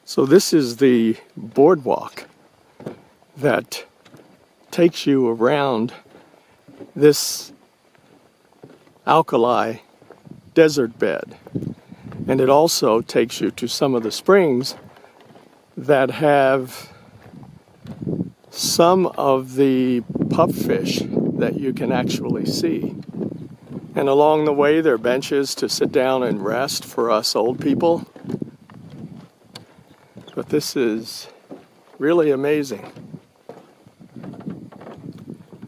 So this is the boardwalk that takes you around this alkali desert bed. And it also takes you to some of the springs that have some of the pupfish that you can actually see. And along the way there are benches to sit down and rest for us old people. But this is really amazing.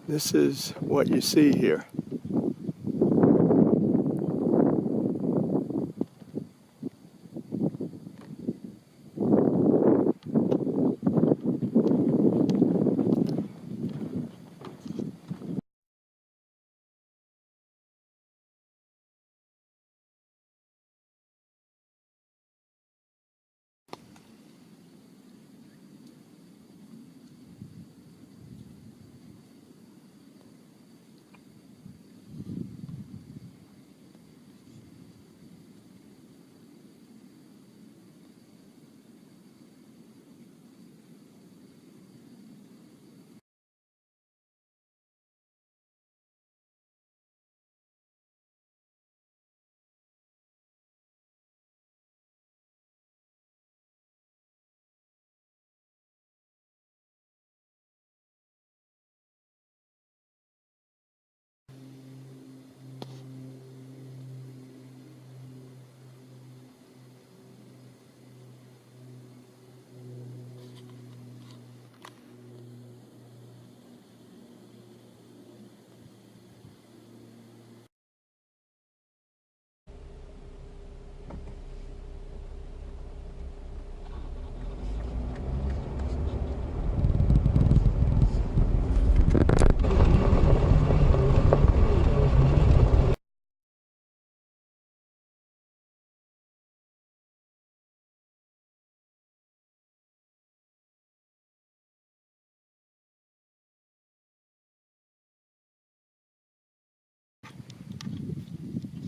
This is what you see here.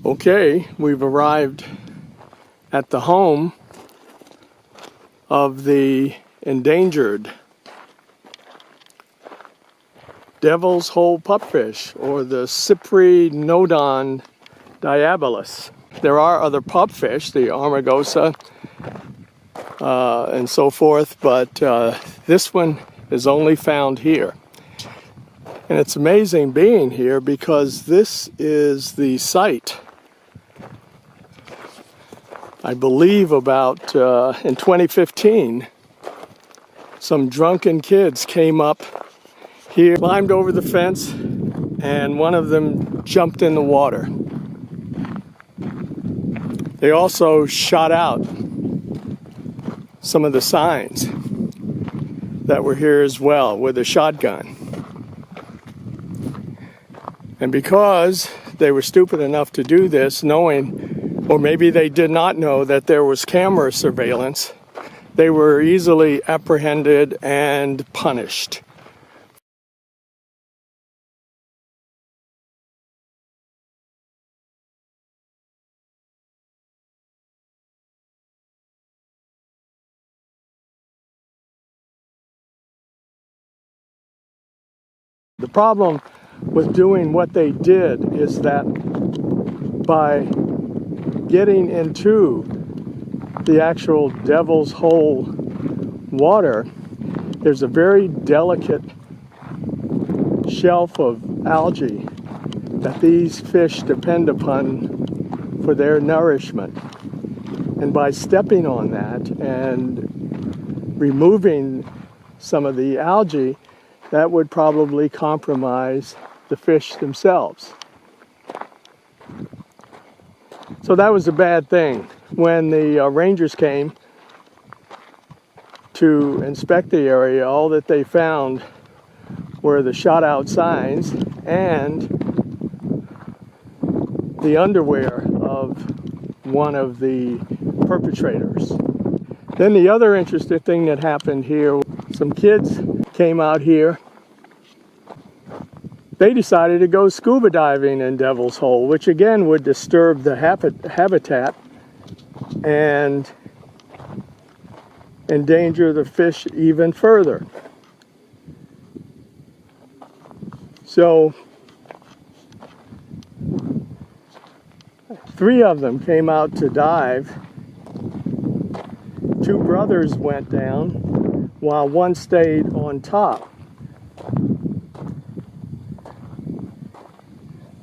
Okay, we've arrived at the home of the endangered Devils Hole Pupfish, or the Cyprinodon diabolus. There are other pupfish, the Armagosa and so forth, but this one is only found here. And it's amazing being here because this is the site, I believe about in 2015, some drunken kids came up here, climbed over the fence, and one of them jumped in the water. They also shot out some of the signs that were here as well with a shotgun. And because they were stupid enough to do this, knowing, or maybe they did not know that there was camera surveillance, they were easily apprehended and punished. The problem with doing what they did is that by getting into the actual Devil's Hole water, there's a very delicate shelf of algae that these fish depend upon for their nourishment. And by stepping on that and removing some of the algae, that would probably compromise the fish themselves. So that was a bad thing. When the rangers came to inspect the area, all that they found were the shot out signs and the underwear of one of the perpetrators. Then the other interesting thing that happened here, some kids came out here. They decided to go scuba diving in Devil's Hole, which again would disturb the habitat and endanger the fish even further. So 3 of them came out to dive. 2 brothers went down while 1 stayed on top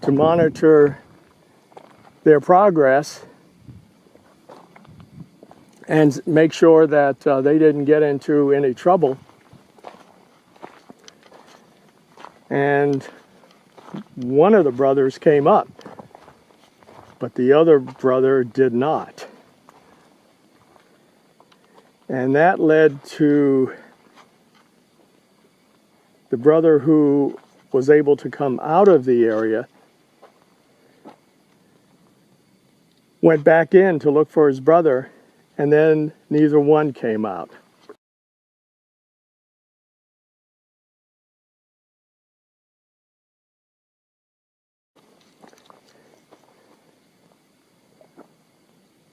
to monitor their progress and make sure that they didn't get into any trouble. And one of the brothers came up, but the other brother did not. And that led to the brother who was able to come out of the area went back in to look for his brother, and then neither one came out.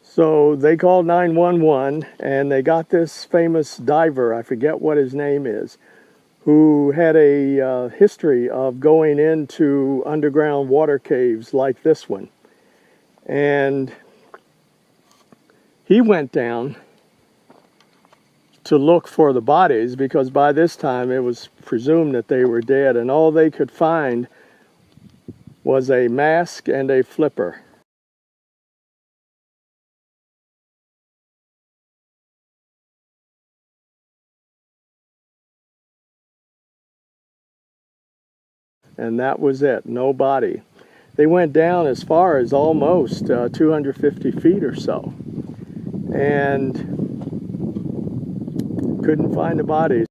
So they called 911, and they got this famous diver, I forget what his name is, who had a history of going into underground water caves like this one. And he went down to look for the bodies, because by this time it was presumed that they were dead, and all they could find was a mask and a flipper. And that was it, no body. They went down as far as almost 250 feet or so, and couldn't find the bodies.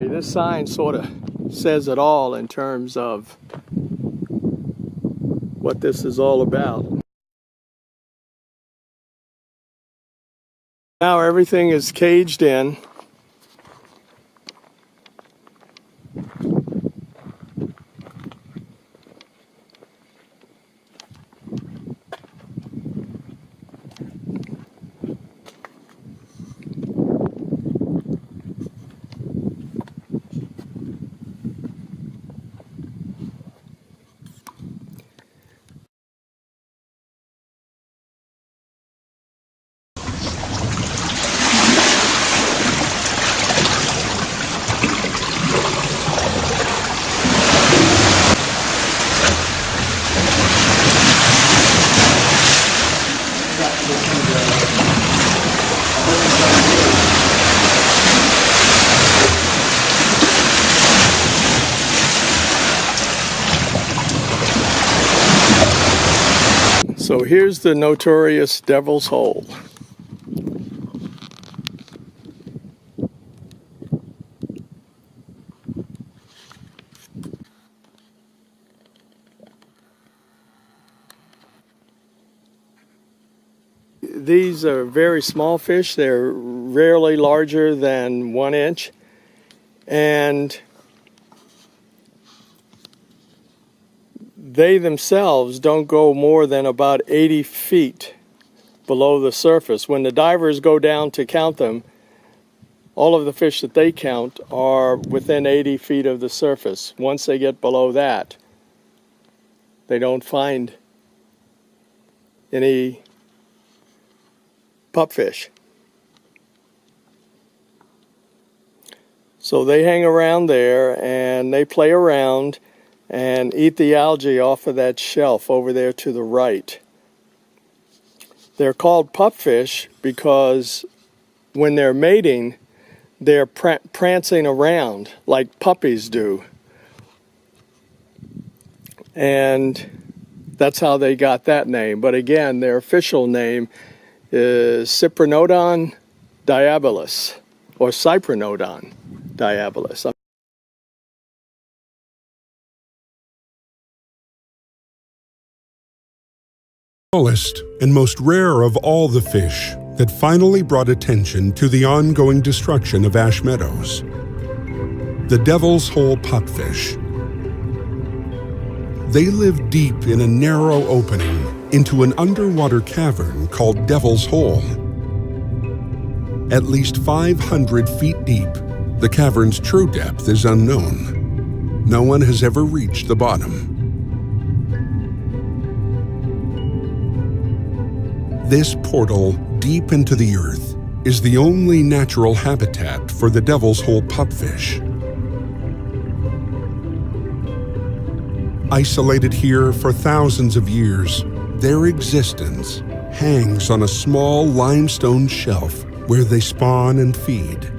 This sign sort of says it all in terms of what this is all about. Now everything is caged in. So here's the notorious Devil's Hole. These are very small fish. They're rarely larger than 1 inch. And they themselves don't go more than about 80 feet below the surface. When the divers go down to count them, all of the fish that they count are within 80 feet of the surface. Once they get below that, they don't find any pupfish. So they hang around there and they play around and eat the algae off of that shelf over there to the right. They're called pupfish because when they're mating, they're prancing around like puppies do. And that's how they got that name. But again, their official name is Cyprinodon diabolus, or Cyprinodon diabolus. Smallest and most rare of all the fish that finally brought attention to the ongoing destruction of Ash Meadows, the Devil's Hole Pupfish. They live deep in a narrow opening into an underwater cavern called Devil's Hole. At least 500 feet deep, the cavern's true depth is unknown. No one has ever reached the bottom. This portal deep into the earth is the only natural habitat for the Devil's Hole pupfish. Isolated here for thousands of years, their existence hangs on a small limestone shelf where they spawn and feed.